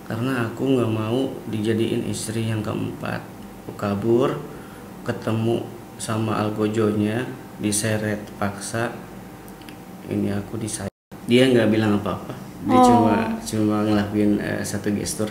karena aku nggak mau dijadiin istri yang keempat. Aku kabur, ketemu sama algojonya, diseret paksa. Ini aku disayat. Dia nggak bilang apa-apa. Dia cuma ngelakuin satu gestur.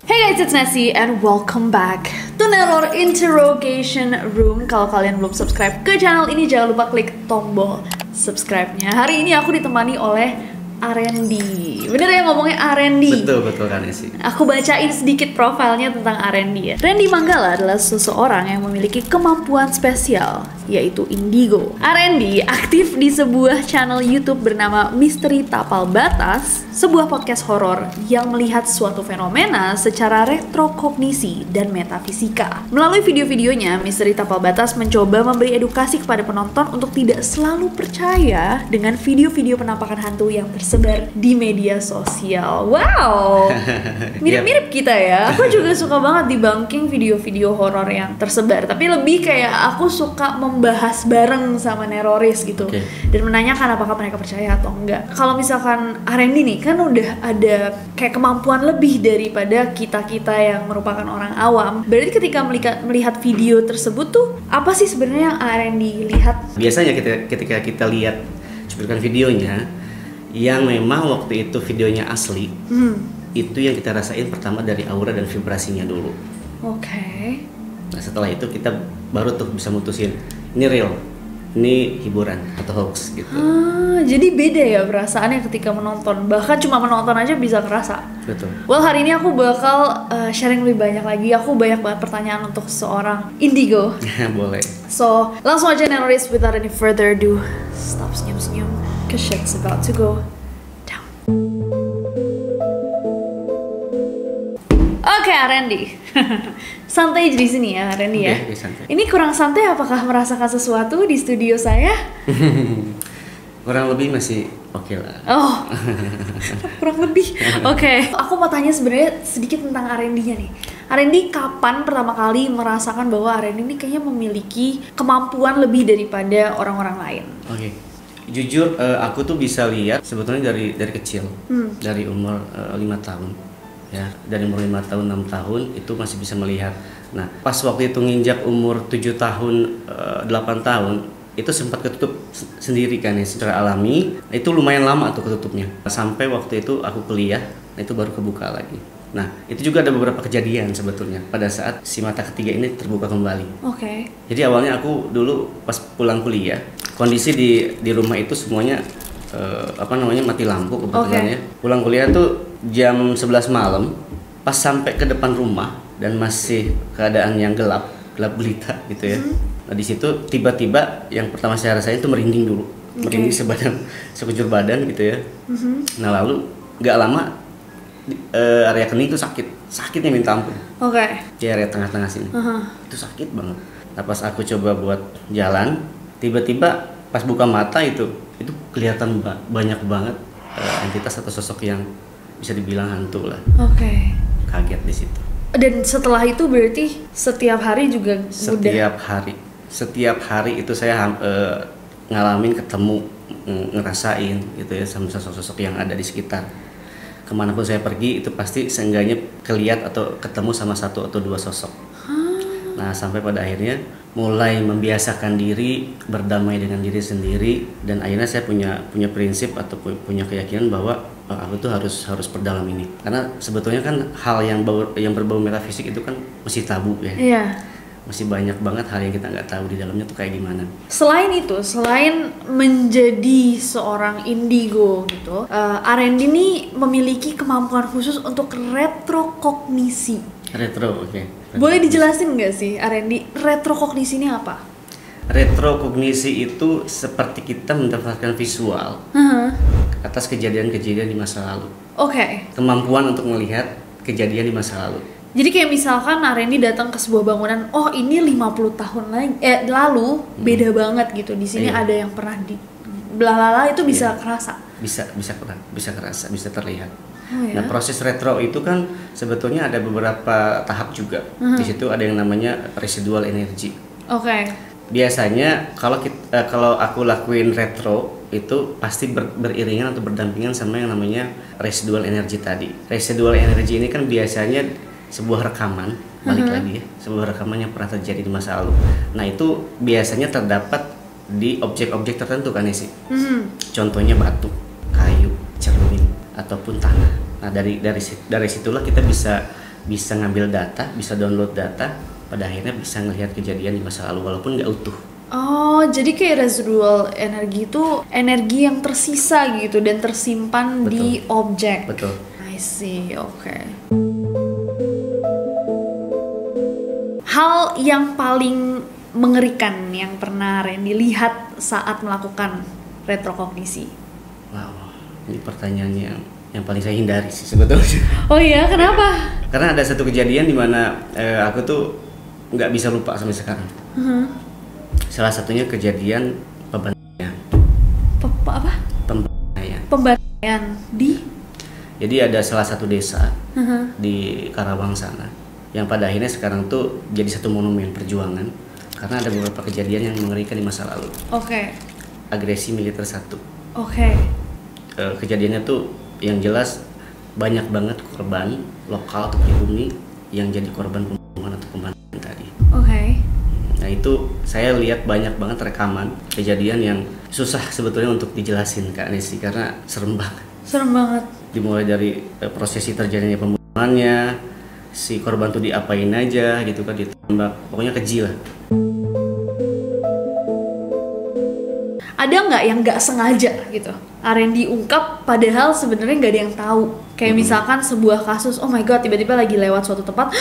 Hey guys, it's Nessie and welcome back to Neror Interrogation Room. Kalau kalian belum subscribe ke channel ini, jangan lupa klik tombol subscribe-nya. Hari ini aku ditemani oleh Arendi. Bener ya ngomongnya Arendi? Betul kan sih. Aku bacain sedikit profilnya tentang Arendi ya. Randy Manggala adalah seseorang yang memiliki kemampuan spesial, yaitu indigo. Arendi aktif di sebuah channel YouTube bernama Misteri Tapal Batas, sebuah podcast horor yang melihat suatu fenomena secara retrokognisi dan metafisika. Melalui video-videonya, Misteri Tapal Batas mencoba memberi edukasi kepada penonton untuk tidak selalu percaya dengan video-video penampakan hantu yang tersebar di media sosial. Wow, mirip-mirip kita ya. Aku juga suka banget debunking video-video horor yang tersebar, tapi lebih kayak aku suka membahas bareng sama neroris gitu, dan menanyakan apakah mereka percaya atau enggak. Kalau misalkan Arendi nih kan udah ada kayak kemampuan lebih daripada kita-kita yang merupakan orang awam. Berarti ketika melihat video tersebut tuh apa sih sebenarnya yang Arendi lihat? Biasanya ketika kita lihat cuplikan videonya yang memang waktu itu videonya asli, itu yang kita rasain pertama dari aura dan vibrasinya dulu. Oke. Nah setelah itu kita baru tuh bisa mutusin ini real, ini hiburan atau hoax gitu. Jadi beda ya perasaannya ketika menonton. Bahkan cuma menonton aja bisa kerasa. Betul. Well, hari ini aku bakal sharing lebih banyak lagi. Aku banyak banget pertanyaan untuk seorang indigo. Boleh. So, langsung aja neroris without any further ado. Stop senyum-senyum, cause shit's about to go down. Oke, Arendi. Santai di sini ya, Arendi ya. Santai. Ini kurang santai apakah merasakan sesuatu di studio saya? Kurang lebih masih oke lah. Oh, kurang lebih. Oke. Aku mau tanya sebenarnya sedikit tentang Arendinya nih. Arendi kapan pertama kali merasakan bahwa Arendi ini kayaknya memiliki kemampuan lebih daripada orang-orang lain? Oke. Jujur aku tuh bisa lihat sebetulnya dari kecil. Dari umur 5 tahun. Ya, dari umur 5 tahun, 6 tahun itu masih bisa melihat. Nah, pas waktu itu nginjak umur 7 tahun, 8 tahun, itu sempat ketutup sendiri kan ya, secara alami. Itu lumayan lama tuh ketutupnya. Sampai waktu itu aku kuliah, itu baru kebuka lagi. Nah, itu juga ada beberapa kejadian sebetulnya pada saat si mata ketiga ini terbuka kembali. Oke. Jadi awalnya aku dulu pas pulang kuliah, kondisi di rumah itu semuanya mati lampu kebetulan ya. Pulang kuliah tuh jam 11 malam, pas sampai ke depan rumah dan masih keadaan yang gelap gulita gitu ya. Nah di situ tiba-tiba yang pertama saya rasain itu merinding dulu, merinding sekujur badan gitu ya. Nah lalu nggak lama area kening itu sakitnya minta ampun. Di area tengah-tengah sini, itu sakit banget. Nah pas aku coba buat jalan, tiba-tiba pas buka mata itu kelihatan banyak banget entitas atau sosok yang bisa dibilang hantu lah. Kaget di situ. Dan setelah itu berarti setiap hari juga setiap hari itu saya ngalamin, ketemu, ngerasain gitu ya sama sosok-sosok yang ada di sekitar. Kemanapun saya pergi itu pasti seenggaknya kelihat atau ketemu sama satu atau dua sosok. Nah sampai pada akhirnya mulai membiasakan diri, berdamai dengan diri sendiri, dan akhirnya saya punya prinsip atau punya keyakinan bahwa aku tuh harus perdalam ini, karena sebetulnya kan hal yang berbau metafisik itu kan masih tabu ya. Iya. Masih banyak banget hal yang kita nggak tahu di dalamnya tuh kayak gimana. Selain itu, selain menjadi seorang indigo gitu, Arendi ini memiliki kemampuan khusus untuk retrokognisi. Oke. Boleh dijelasin nggak sih, Arendi, retrokognisi ini apa? Retrokognisi itu seperti kita mendapatkan visual atas kejadian-kejadian di masa lalu. Kemampuan untuk melihat kejadian di masa lalu. Jadi kayak misalkan Arendi datang ke sebuah bangunan, oh ini 50 tahun lalu beda banget gitu. Di sini ada yang pernah di blalala, itu bisa kerasa. Bisa kerasa, bisa terlihat. Nah, proses retro itu kan sebetulnya ada beberapa tahap juga. Di situ ada yang namanya residual energy. Biasanya kalau aku lakuin retro itu pasti beriringan atau berdampingan sama yang namanya residual energy tadi. Residual energy ini kan biasanya sebuah rekaman, balik lagi ya, sebuah rekaman yang pernah terjadi di masa lalu. Nah itu biasanya terdapat di objek-objek tertentu kan sih. Contohnya batu, kayu, cermin, ataupun tanah. Nah dari situlah kita bisa ngambil data, bisa download data, pada akhirnya bisa ngelihat kejadian di masa lalu walaupun nggak utuh. Oh, jadi kayak residual energi itu energi yang tersisa gitu dan tersimpan di objek. Betul. I see, oke. Hal yang paling mengerikan yang pernah Randy lihat saat melakukan retrokognisi? Wow, ini pertanyaan yang paling saya hindari sih sebetulnya. Oh iya, kenapa? Karena ada satu kejadian di mana aku tuh nggak bisa lupa sampai sekarang. Salah satunya kejadian pembantaian. Apa? Pembantaian. Pembantaian di? Jadi ada salah satu desa di Karawang sana yang pada akhirnya sekarang tuh jadi satu monumen perjuangan karena ada beberapa kejadian yang mengerikan di masa lalu. Oke. Agresi militer satu. Oke. Kejadiannya tuh yang jelas banyak banget korban lokal atau pribumi yang jadi korban pembunuhan atau pembantaian tadi. Oke. Nah itu saya lihat banyak banget rekaman kejadian yang susah sebetulnya untuk dijelasin Kak Nesi karena serem banget. Serem banget. Dimulai dari prosesi terjadinya pembunuhannya, si korban tuh diapain aja gitu kan, ditembak, pokoknya keji lah. Ada nggak yang nggak sengaja gitu? R&D ungkap padahal sebenarnya nggak ada yang tahu. Kayak misalkan sebuah kasus, oh my god, tiba-tiba lagi lewat suatu tempat,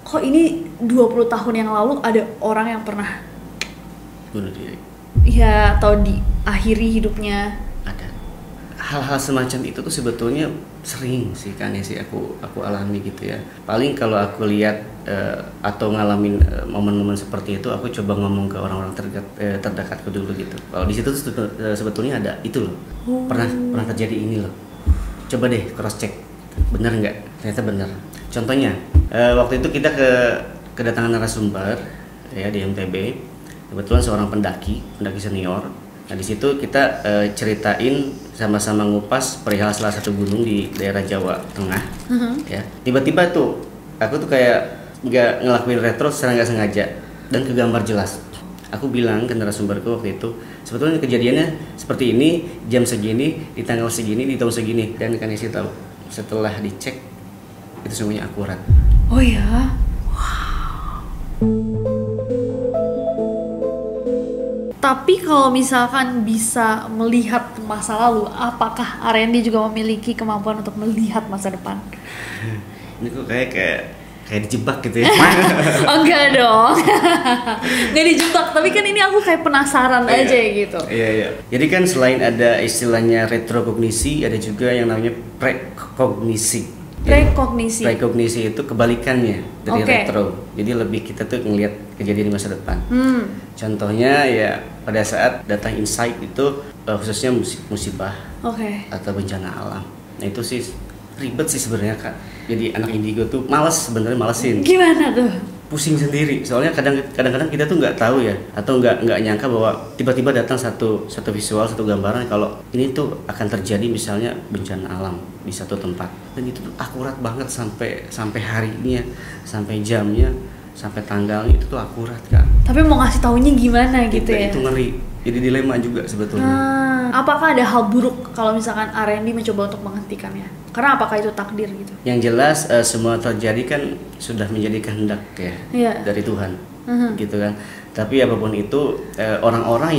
kok ini 20 tahun yang lalu ada orang yang pernah bunuh diri. Ya, atau diakhiri hidupnya. Ada. Hal-hal semacam itu tuh sebetulnya sering sih kan ya sih aku alami gitu ya. Paling kalau aku lihat atau ngalamin momen-momen seperti itu, aku coba ngomong ke orang-orang terdekatku dulu gitu. Kalau di situ sebetulnya ada itu loh. Pernah terjadi ini loh. Coba deh cross check. Benar nggak? Ternyata benar. Contohnya waktu itu kita kedatangan narasumber ya di MTB. Kebetulan seorang pendaki senior. Nah di situ kita ceritain sama-sama ngupas perihal salah satu gunung di daerah Jawa Tengah. Ya tiba-tiba tuh aku tuh kayak nggak ngelakuin retro secara nggak sengaja dan kegambar jelas. Aku bilang ke narasumberku waktu itu, sebetulnya kejadiannya seperti ini, jam segini, di tanggal segini, di tahun segini, dan kan isi tahu. Setelah dicek itu semuanya akurat. Oh ya. Tapi kalau misalkan bisa melihat masa lalu, apakah R&D juga memiliki kemampuan untuk melihat masa depan? Ini kok kayak dijebak gitu ya. Oh, enggak dong. Nggak dijebak, tapi kan ini aku kayak penasaran aja gitu. Iya. Jadi kan selain ada istilahnya retrokognisi, ada juga yang namanya prekognisi. Prekognisi itu kebalikannya dari retro. Jadi lebih kita tuh ngelihat kejadian di masa depan. Contohnya ya pada saat datang insight itu khususnya musibah atau bencana alam. Nah itu sih ribet sih sebenarnya Kak. Jadi anak indigo tuh malesin. Gimana tuh? Pusing sendiri. Soalnya kadang-kadang kita tuh nggak tahu ya, atau nggak nyangka bahwa tiba-tiba datang satu visual, satu gambaran kalau ini tuh akan terjadi misalnya bencana alam di satu tempat. Dan itu tuh akurat banget sampai harinya, sampai jamnya, sampai tanggalnya itu tuh akurat Kak. Tapi mau ngasih taunya gimana gitu ya? Itu ngeri. Jadi dilema juga sebetulnya. Apakah ada hal buruk kalau misalkan R&D mencoba untuk menghentikannya? Karena apakah itu takdir gitu? Yang jelas semua terjadi kan sudah menjadi kehendak ya dari Tuhan, gitu kan. Tapi apapun itu orang-orang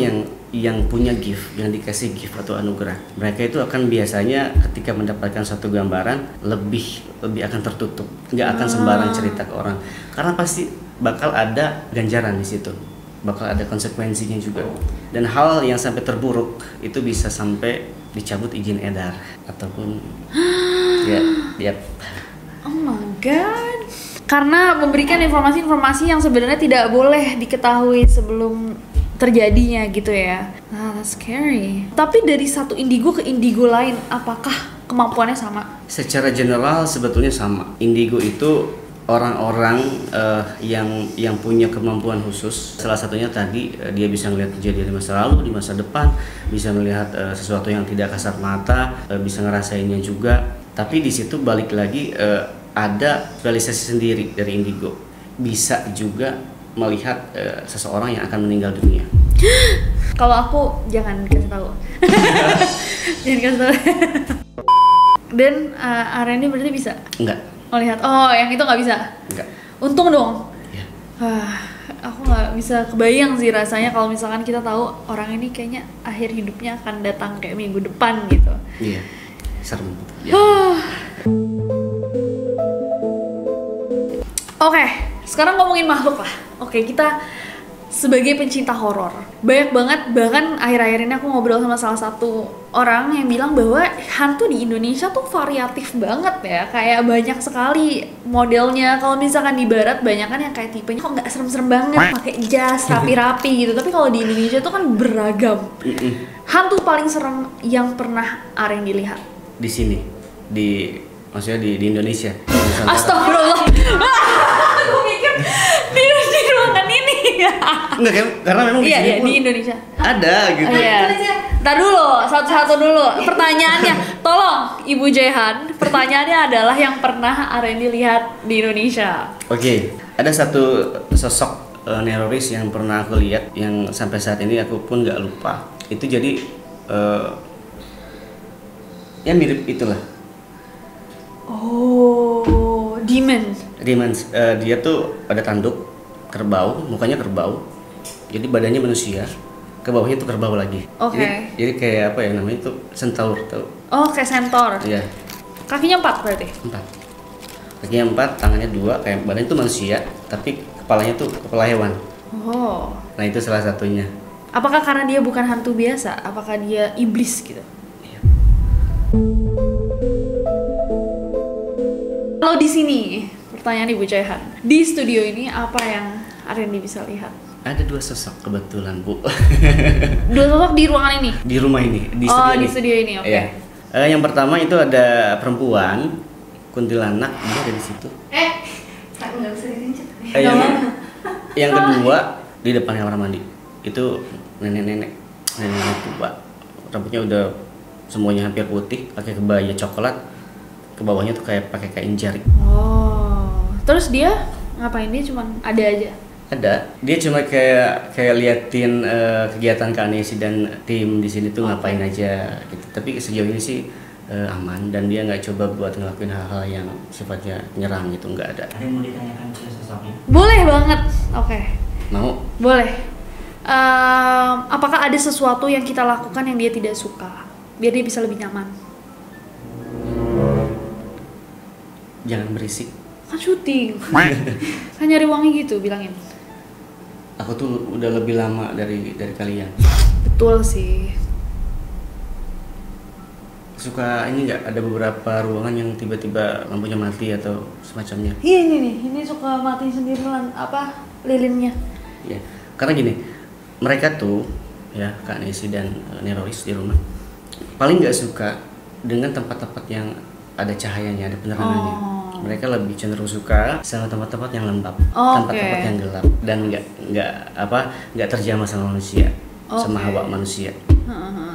yang punya gift, yang dikasih gift atau anugerah, mereka itu akan biasanya ketika mendapatkan suatu gambaran lebih akan tertutup, nggak akan sembarang cerita ke orang, karena pasti bakal ada ganjaran di situ. Bakal ada konsekuensinya juga, dan hal yang sampai terburuk itu bisa sampai dicabut izin edar ataupun ya. Oh my god, karena memberikan informasi-informasi yang sebenarnya tidak boleh diketahui sebelum terjadinya gitu ya. That's scary. Tapi dari satu indigo ke indigo lain, apakah kemampuannya sama? Secara general sebetulnya sama. Indigo itu orang-orang yang punya kemampuan khusus. Salah satunya tadi dia bisa melihat kejadian di masa lalu, di masa depan, bisa melihat sesuatu yang tidak kasat mata, bisa ngerasainnya juga. Tapi di situ balik lagi ada realisasi sendiri dari indigo. Bisa juga melihat seseorang yang akan meninggal dunia. Kalau aku jangan kasih tahu. Jangan kasih tahu. Dan Arendi berarti bisa? Enggak. Melihat, oh yang itu nggak bisa? Enggak. Untung dong. Ya. Aku nggak bisa kebayang sih rasanya kalau misalkan kita tahu orang ini kayaknya akhir hidupnya akan datang kayak minggu depan gitu. Iya, serem. Ya. Oke, sekarang ngomongin makhluk lah. Oke, kita sebagai pencinta horor, banyak banget, bahkan akhir-akhir ini aku ngobrol sama salah satu orang yang bilang bahwa hantu di Indonesia tuh variatif banget ya, kayak banyak sekali modelnya. Kalau misalkan di barat banyak kan yang kayak tipenya kok nggak serem-serem banget, pakai jas rapi-rapi gitu, tapi kalau di Indonesia tuh kan beragam. Hantu paling serem yang pernah Aren dilihat? Di sini, maksudnya di Indonesia. Astagfirullah. Aku mikir di ruangan ini. Enggak kan? Karena memang di sini pun di Indonesia ada gitu. Iya. Ntar dulu, satu-satu dulu. Pertanyaannya, tolong Ibu Jehan. Pertanyaannya adalah yang pernah Arendi lihat di Indonesia. Oke, ada satu sosok neroris yang pernah aku lihat, yang sampai saat ini aku pun nggak lupa. Itu jadi ya mirip itulah. Oh, demon. Dia tuh ada tanduk kerbau, mukanya kerbau, jadi badannya manusia, ke bawahnya tuh kerbau lagi. Oke. Jadi kayak apa ya namanya itu, centaur tuh. Oh, kayak centaur. Iya. Kakinya 4 berarti? 4. Kakinya 4, tangannya 2, kayak badannya tuh manusia, tapi kepalanya tuh kepala hewan. Oh. Nah itu salah satunya. Apakah karena dia bukan hantu biasa? Apakah dia iblis gitu? Iya. Kalau di sini, pertanyaan Ibu Jehan, di studio ini apa yang Arendi bisa lihat? Ada 2 sosok kebetulan, Bu. 2 sosok di ruangan ini? Di rumah ini, di studio studio ini. Di studio ini, oke. Iya. Yang pertama itu ada perempuan kuntilanak, dia ada di situ. Nggak bisa dirinci. Yang kedua di depan kamar mandi itu nenek tua, rambutnya udah semuanya hampir putih, pakai kebaya coklat, ke bawahnya tuh kayak pakai kain jarik. Oh, terus dia ngapain? Dia cuman ada aja? Ada, dia cuma kayak liatin kegiatan Kak Nesi dan tim di sini tuh ngapain aja gitu. Tapi sejauh ini sih aman, dan dia nggak coba buat ngelakuin hal-hal yang sifatnya nyerang gitu, nggak ada. Ada yang mau ditanyakan ke sosoknya? Boleh banget, oke. Mau? Boleh. Apakah ada sesuatu yang kita lakukan yang dia tidak suka, biar dia bisa lebih nyaman? Jangan berisik. Kan syuting. Kan nyari wangi gitu, bilangin. Aku tuh udah lebih lama dari kalian. Betul sih. Suka ini nggak, ada beberapa ruangan yang tiba-tiba lampunya mati atau semacamnya. Iya ini suka mati sendiri lilinnya. Ya, karena gini, mereka tuh ya Kak Nesi dan Neroris di rumah paling nggak suka dengan tempat-tempat yang ada cahayanya, ada penerangannya. Mereka lebih cenderung suka sama tempat-tempat yang lembab, tempat-tempat yang gelap, dan nggak terjamah sama manusia, sama hawa manusia.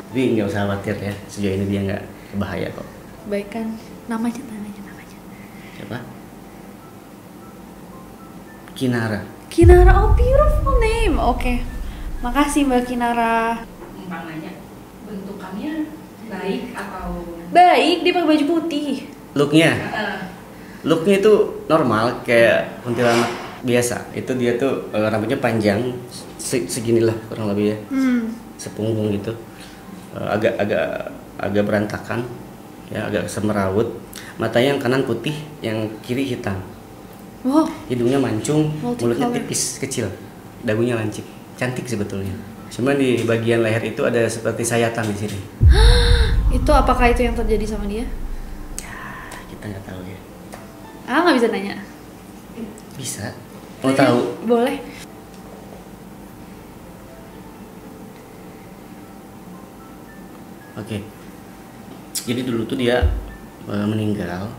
Tapi nggak usah khawatir ya, sejauh ini dia nggak bahaya kok. Baik kan, namanya. Siapa? Kinara. Oh, beautiful name. Oke. Makasih Mbak Kinara. Numpang nanya, bentukannya baik atau? Baik, dia pakai baju putih. Looknya itu normal kayak kuntilanak biasa. Itu dia tuh rambutnya panjang, seginilah kurang lebih ya, sepunggung gitu, agak berantakan, ya agak semerawut. Matanya yang kanan putih, yang kiri hitam. Wow. Hidungnya mancung, mulutnya Multicolor. tipis kecil, dagunya lancip, cantik sebetulnya. Cuma di bagian leher itu ada seperti sayatan di sini. Itu apakah itu yang terjadi sama dia? Ya, kita nggak tahu ya. Nggak bisa nanya. Bisa. Mau tahu? Boleh. Oke. Jadi dulu tuh dia meninggal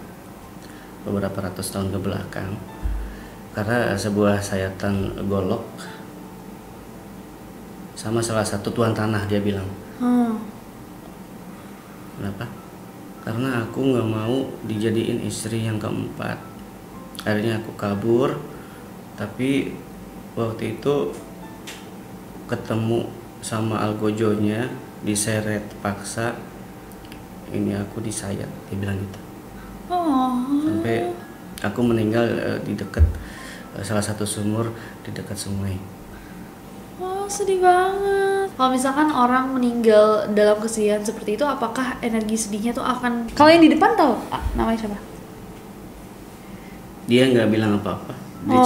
beberapa ratus tahun ke belakang. karena sebuah sayatan golok sama salah satu tuan tanah, dia bilang. Kenapa? Karena aku nggak mau dijadiin istri yang keempat. Akhirnya aku kabur, tapi waktu itu ketemu sama algojonya, diseret paksa. Ini aku disayat, dia bilang gitu. Sampai aku meninggal di dekat salah satu sumur di dekat sungai. Sedih banget. Kalau misalkan orang meninggal dalam kesedihan seperti itu, apakah energi sedihnya tuh akan... Kalau yang di depan tahu namanya siapa? Dia nggak bilang apa-apa. Dia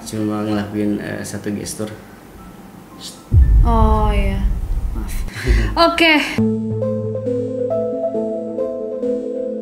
cuma ngelakuin satu gestur. Oh iya, maaf. Oke.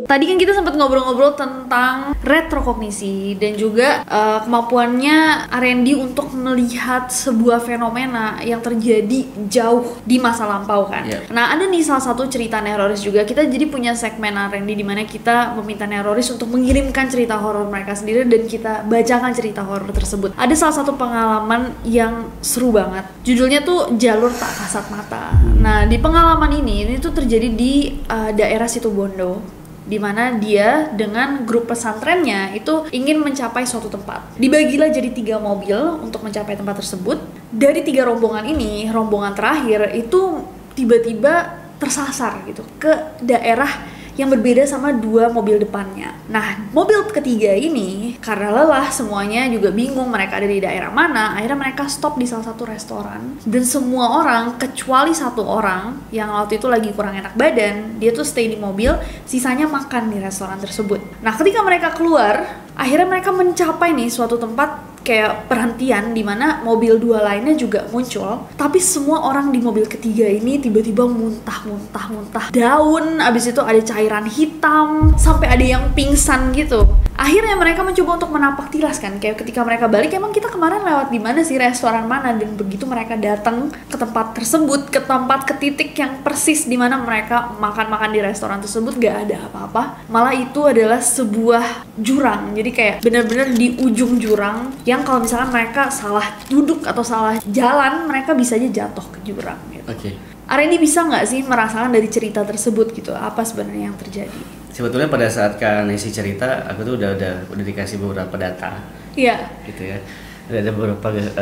Tadi kan kita sempat ngobrol-ngobrol tentang retrokognisi dan juga kemampuannya R&D untuk melihat sebuah fenomena yang terjadi jauh di masa lampau kan. Yep. Nah, ada nih salah satu cerita neroris juga. Kita jadi punya segmen R&D di mana kita meminta neroris untuk mengirimkan cerita horor mereka sendiri dan kita bacakan cerita horor tersebut. Ada salah satu pengalaman yang seru banget. Judulnya tuh Jalur Tak Kasat Mata. Nah, di pengalaman ini tuh terjadi di daerah Situbondo, di mana dia dengan grup pesantrennya itu ingin mencapai suatu tempat. Dibagilah jadi 3 mobil untuk mencapai tempat tersebut. Dari 3 rombongan ini, rombongan terakhir itu tiba-tiba tersasar gitu ke daerah yang berbeda sama 2 mobil depannya. Nah, mobil ketiga ini karena lelah, semuanya juga bingung mereka ada di daerah mana, akhirnya mereka stop di salah satu restoran dan semua orang kecuali 1 orang yang waktu itu lagi kurang enak badan, dia tuh stay di mobil, sisanya makan di restoran tersebut. Nah, ketika mereka keluar, akhirnya mereka mencapai nih suatu tempat kayak perhentian di mana mobil 2 lainnya juga muncul, tapi semua orang di mobil ketiga ini tiba-tiba muntah daun, abis itu ada cairan hitam, sampai ada yang pingsan gitu. Akhirnya mereka mencoba untuk menapak tilas kan, kayak ketika mereka balik, emang kita kemarin lewat di mana sih, restoran mana, dan begitu mereka datang ke tempat tersebut, ke titik yang persis di mana mereka makan di restoran tersebut, gak ada apa-apa, malah itu adalah sebuah jurang. Jadi kayak benar-benar di ujung jurang yang kalau misalkan mereka salah duduk atau salah jalan, mereka bisa aja jatuh ke jurang gitu. Oke. Arendi bisa nggak sih merasakan dari cerita tersebut gitu, apa sebenarnya yang terjadi? Sebetulnya pada saat Kak Nesi cerita, aku tuh udah dikasih beberapa data. Iya. Gitu ya. Ada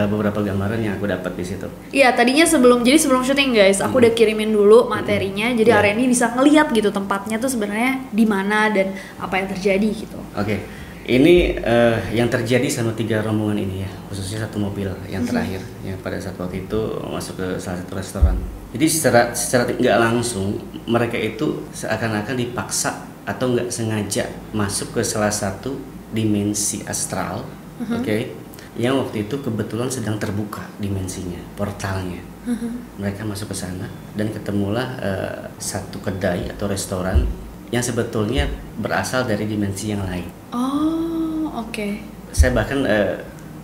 beberapa gambaran yang aku dapat di situ. Iya, tadinya sebelum syuting guys, aku udah kirimin dulu materinya, jadi Arendi bisa ngeliat gitu tempatnya tuh sebenarnya di mana dan apa yang terjadi gitu. Oke. Ini yang terjadi sama 3 rombongan ini ya, khususnya 1 mobil yang terakhir yang pada saat waktu itu masuk ke salah satu restoran. Jadi secara nggak langsung mereka itu seakan-akan dipaksa atau nggak sengaja masuk ke salah satu dimensi astral, yang waktu itu kebetulan sedang terbuka dimensinya, portalnya. Mereka masuk ke sana dan ketemulah satu kedai atau restoran yang sebetulnya berasal dari dimensi yang lain. Oke. Saya bahkan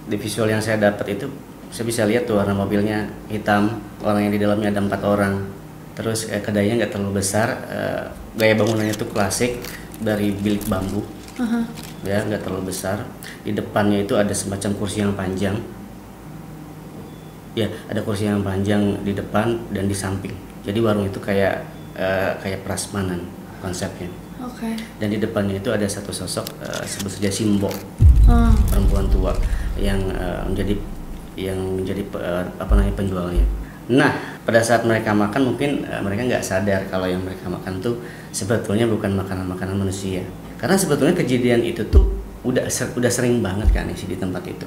di visual yang saya dapat itu saya bisa lihat tuh warna mobilnya hitam, orang yang di dalamnya ada 4 orang. Terus kedainya nggak terlalu besar, gaya bangunannya tuh klasik dari bilik bambu, ya nggak terlalu besar. Di depannya itu ada semacam kursi yang panjang, ya ada kursi yang panjang di depan dan di samping. Jadi warung itu kayak prasmanan konsepnya. Oke. Dan di depannya itu ada satu sosok sebut saja Simbo, perempuan tua yang menjadi penjualnya. Nah, pada saat mereka makan mungkin mereka nggak sadar kalau yang mereka makan tuh sebetulnya bukan makanan manusia. Karena sebetulnya kejadian itu tuh udah sering banget kan di tempat itu.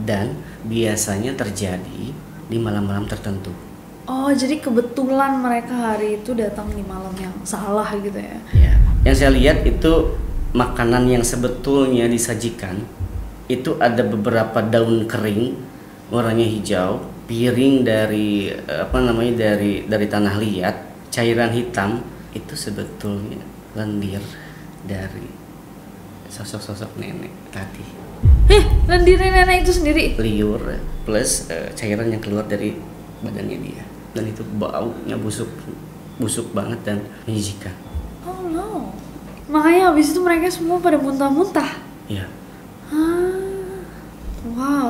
Dan biasanya terjadi di malam-malam tertentu. Jadi kebetulan mereka hari itu datang di malam yang salah gitu ya? Ya, yang saya lihat itu makanan yang sebetulnya disajikan itu ada beberapa daun kering warnanya hijau, piring dari dari tanah liat, cairan hitam, itu sebetulnya lendir dari sosok nenek tadi. Lendir nenek itu sendiri? Liur plus cairan yang keluar dari badannya dia. Dan itu baunya busuk banget dan menjijikan. Oh no. Makanya habis itu mereka semua pada muntah-muntah. Iya.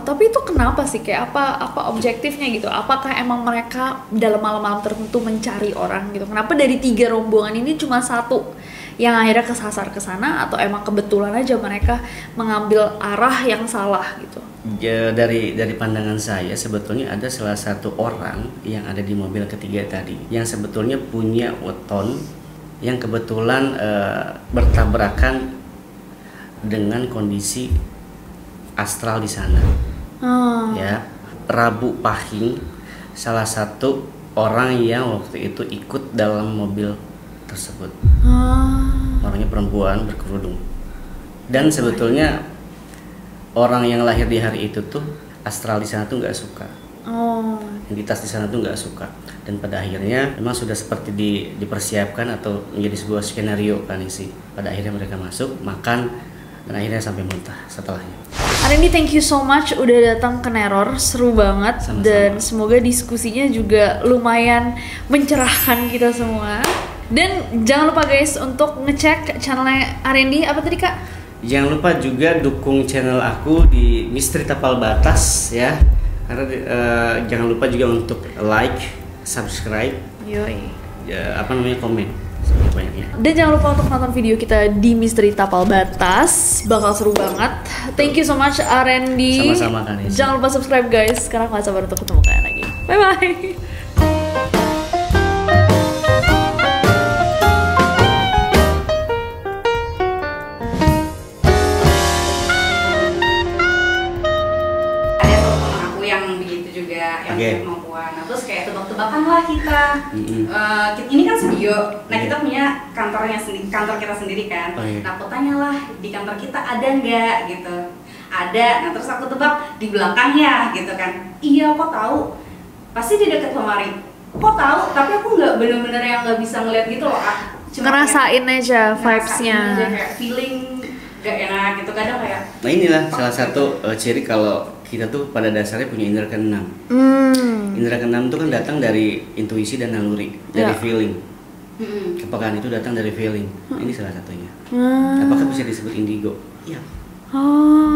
tapi itu kenapa sih? Kayak apa objektifnya gitu? Apakah emang mereka dalam malam-malam tertentu mencari orang gitu? Kenapa dari 3 rombongan ini cuma satu yang akhirnya kesasar ke sana, atau emang kebetulan aja mereka mengambil arah yang salah gitu? Ya, dari pandangan saya sebetulnya ada salah satu orang yang ada di mobil ketiga tadi yang sebetulnya punya weton yang kebetulan bertabrakan dengan kondisi astral di sana. Ya, Prabu Pahing salah satu orang yang waktu itu ikut dalam mobil tersebut. Orangnya perempuan berkerudung. Dan sebetulnya orang yang lahir di hari itu tuh astral di sana tuh nggak suka. Entitas di sana tuh nggak suka. Dan pada akhirnya memang sudah seperti dipersiapkan atau menjadi sebuah skenario kan sih. Pada akhirnya mereka masuk, makan, dan akhirnya sampai muntah setelahnya. Arendi, thank you so much udah datang ke Neror, seru banget. Sama-sama. Dan semoga diskusinya juga lumayan mencerahkan kita semua. Dan jangan lupa guys untuk ngecek channelnya Arendi, apa tadi Kak? Jangan lupa juga dukung channel aku di Misteri Tapal Batas ya. Karena jangan lupa juga untuk like, subscribe, Yoi. komen sebanyak-banyaknya. Dan jangan lupa untuk nonton video kita di Misteri Tapal Batas, bakal seru banget. Thank you so much Arendi. Sama-sama, Kak Nesya. Jangan lupa subscribe guys, sekarang gak sabar untuk ketemu kalian lagi. Bye bye. Ada satu teman aku yang begitu juga, yang Oke. punya kemampuan. Nah, terus kayak tebak-tebakan lah kita. Ini kan studio. Nah, kita punya kantornya sendiri, kantor kita sendiri kan. Oh, iya. Nah, aku tanyalah di kantor kita ada nggak gitu. Ada. Nah, terus aku tebak di belakangnya gitu kan. Iya, kok tahu? Pasti di dekat lemari. Kok tahu? Tapi aku nggak bener-bener yang nggak bisa ngeliat gitu loh, Kak. Ngerasain aja ngerasain vibes-nya. aja, kayak feeling gak enak gitu, kadang kayak Nah inilah salah satu ciri kalau kita tuh pada dasarnya punya indera keenam. Indera keenam itu kan datang dari intuisi dan naluri, dari Ya. feeling. mm-mm. Kepekaan itu datang dari feeling. Ini salah satunya. Apakah bisa disebut indigo? Iya. Oh.